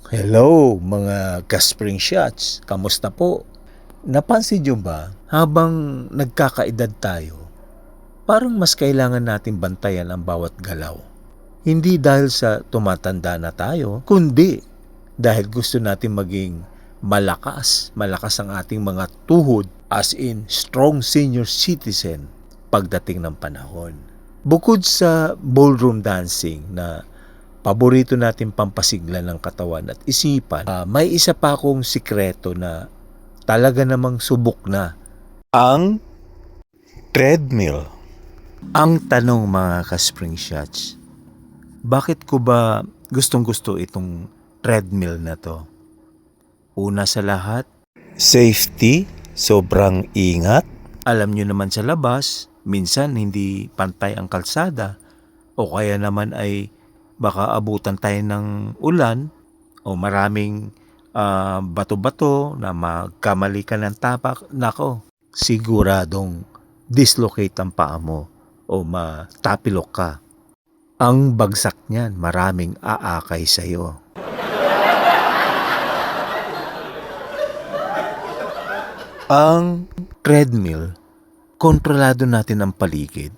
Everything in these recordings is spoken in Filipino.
Hello mga ka-spring shots, kamusta po? Napansin nyo ba, habang nagkakaedad tayo, parang mas kailangan natin bantayan ang bawat galaw. Hindi dahil sa tumatanda na tayo, kundi dahil gusto natin maging malakas ang ating mga tuhod, as in strong senior citizen pagdating ng panahon. Bukod sa ballroom dancing na paborito natin pampasigla ng katawan at isipan, may isa pa akong sikreto na talaga namang subok na. Ang treadmill. Ang tanong mga ka-spring shots, bakit ko ba gustong-gusto itong treadmill na to? Una sa lahat, safety, sobrang ingat. Alam nyo naman sa labas, minsan hindi pantay ang kalsada o kaya naman ay baka abutan tayo ng ulan o maraming bato-bato na magkamali ka ng tapak. Nako, siguradong dislocate ang paa mo o matapilok ka. Ang bagsak niyan, maraming aakay sa'yo. Ang treadmill, kontrolado natin ang paligid.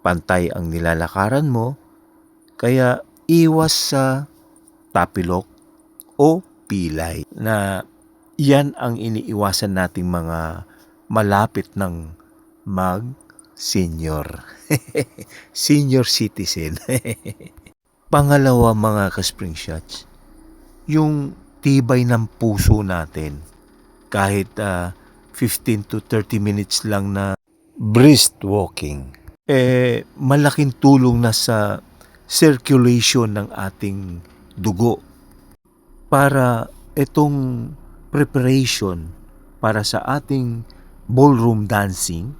Pantay ang nilalakaran mo, kaya iwas sa tapilok o pilay na yan ang iniiwasan nating mga malapit ng mag-senior. Senior citizen. Pangalawa mga ka-spring shots, yung tibay ng puso natin. Kahit 15 to 30 minutes lang na brisk walking, malaking tulong na sa circulation ng ating dugo para itong preparation para sa ating ballroom dancing.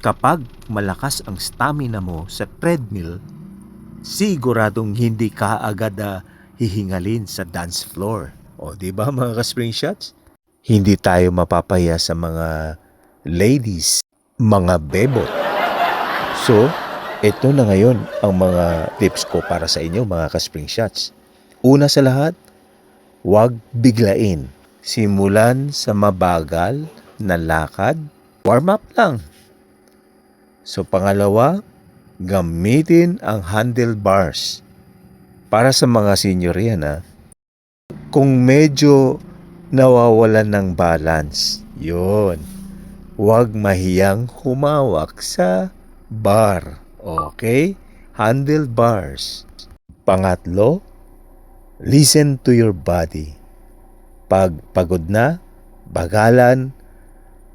Kapag malakas ang stamina mo sa treadmill, siguradong hindi ka agad hihingalin sa dance floor. O di ba mga ka-spring shots? Hindi tayo mapapaya sa mga ladies, mga bebot. So, ito na ngayon ang mga tips ko para sa inyo mga ka-spring shots. Una sa lahat, huwag biglain. Simulan sa mabagal na lakad, warm up lang. So pangalawa, gamitin ang handlebars. Para sa mga senior yan kung medyo nawawalan ng balance, yun, huwag mahiyang humawak sa bar. Okay? Handlebars. Pangatlo, listen to your body. Pag pagod na, bagalan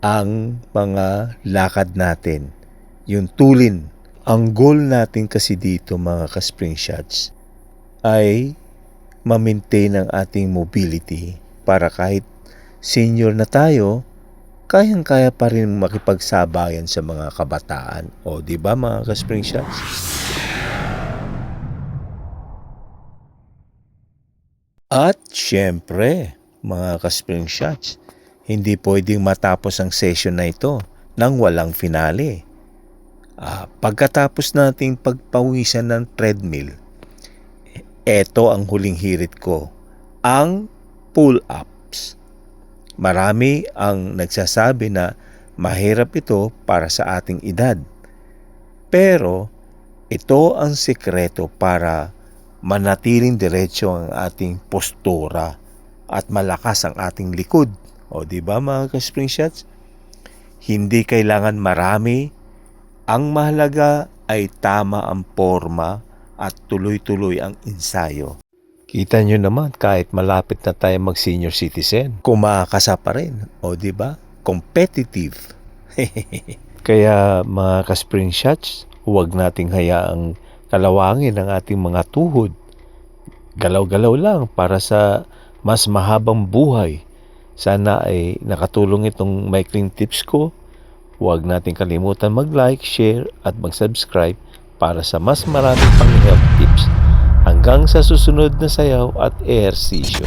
ang mga lakad natin. Yung tulin. Ang goal natin kasi dito mga ka-spring shots ay ma-maintain ang ating mobility para kahit senior na tayo, kayang-kaya pa rin makipagsabayan sa mga kabataan. O, di ba mga ka-spring shots? At syempre, mga ka-spring shots, hindi pwedeng matapos ang session na ito nang walang finale. Pagkatapos nating pagpawisan ng treadmill, eto ang huling hirit ko, ang pull-ups. Marami ang nagsasabi na mahirap ito para sa ating edad. Pero ito ang sikreto para manatiling diretso ang ating postura at malakas ang ating likod. O di ba mga ka-spring shots? Hindi kailangan marami. Ang mahalaga ay tama ang forma at tuloy-tuloy ang ensayo. Kita nyo naman, kahit malapit na tayo mag-senior citizen, kumakasa pa rin. O di ba? Competitive. Kaya mga ka-spring shots, huwag nating hayaang kalawangin ang ating mga tuhod. Galaw-galaw lang para sa mas mahabang buhay. Sana ay nakatulong itong maikling tips ko. Huwag nating kalimutan mag-like, share at mag-subscribe para sa mas maraming pang-health tips. Hanggang sa susunod na sayaw at ehersisyo.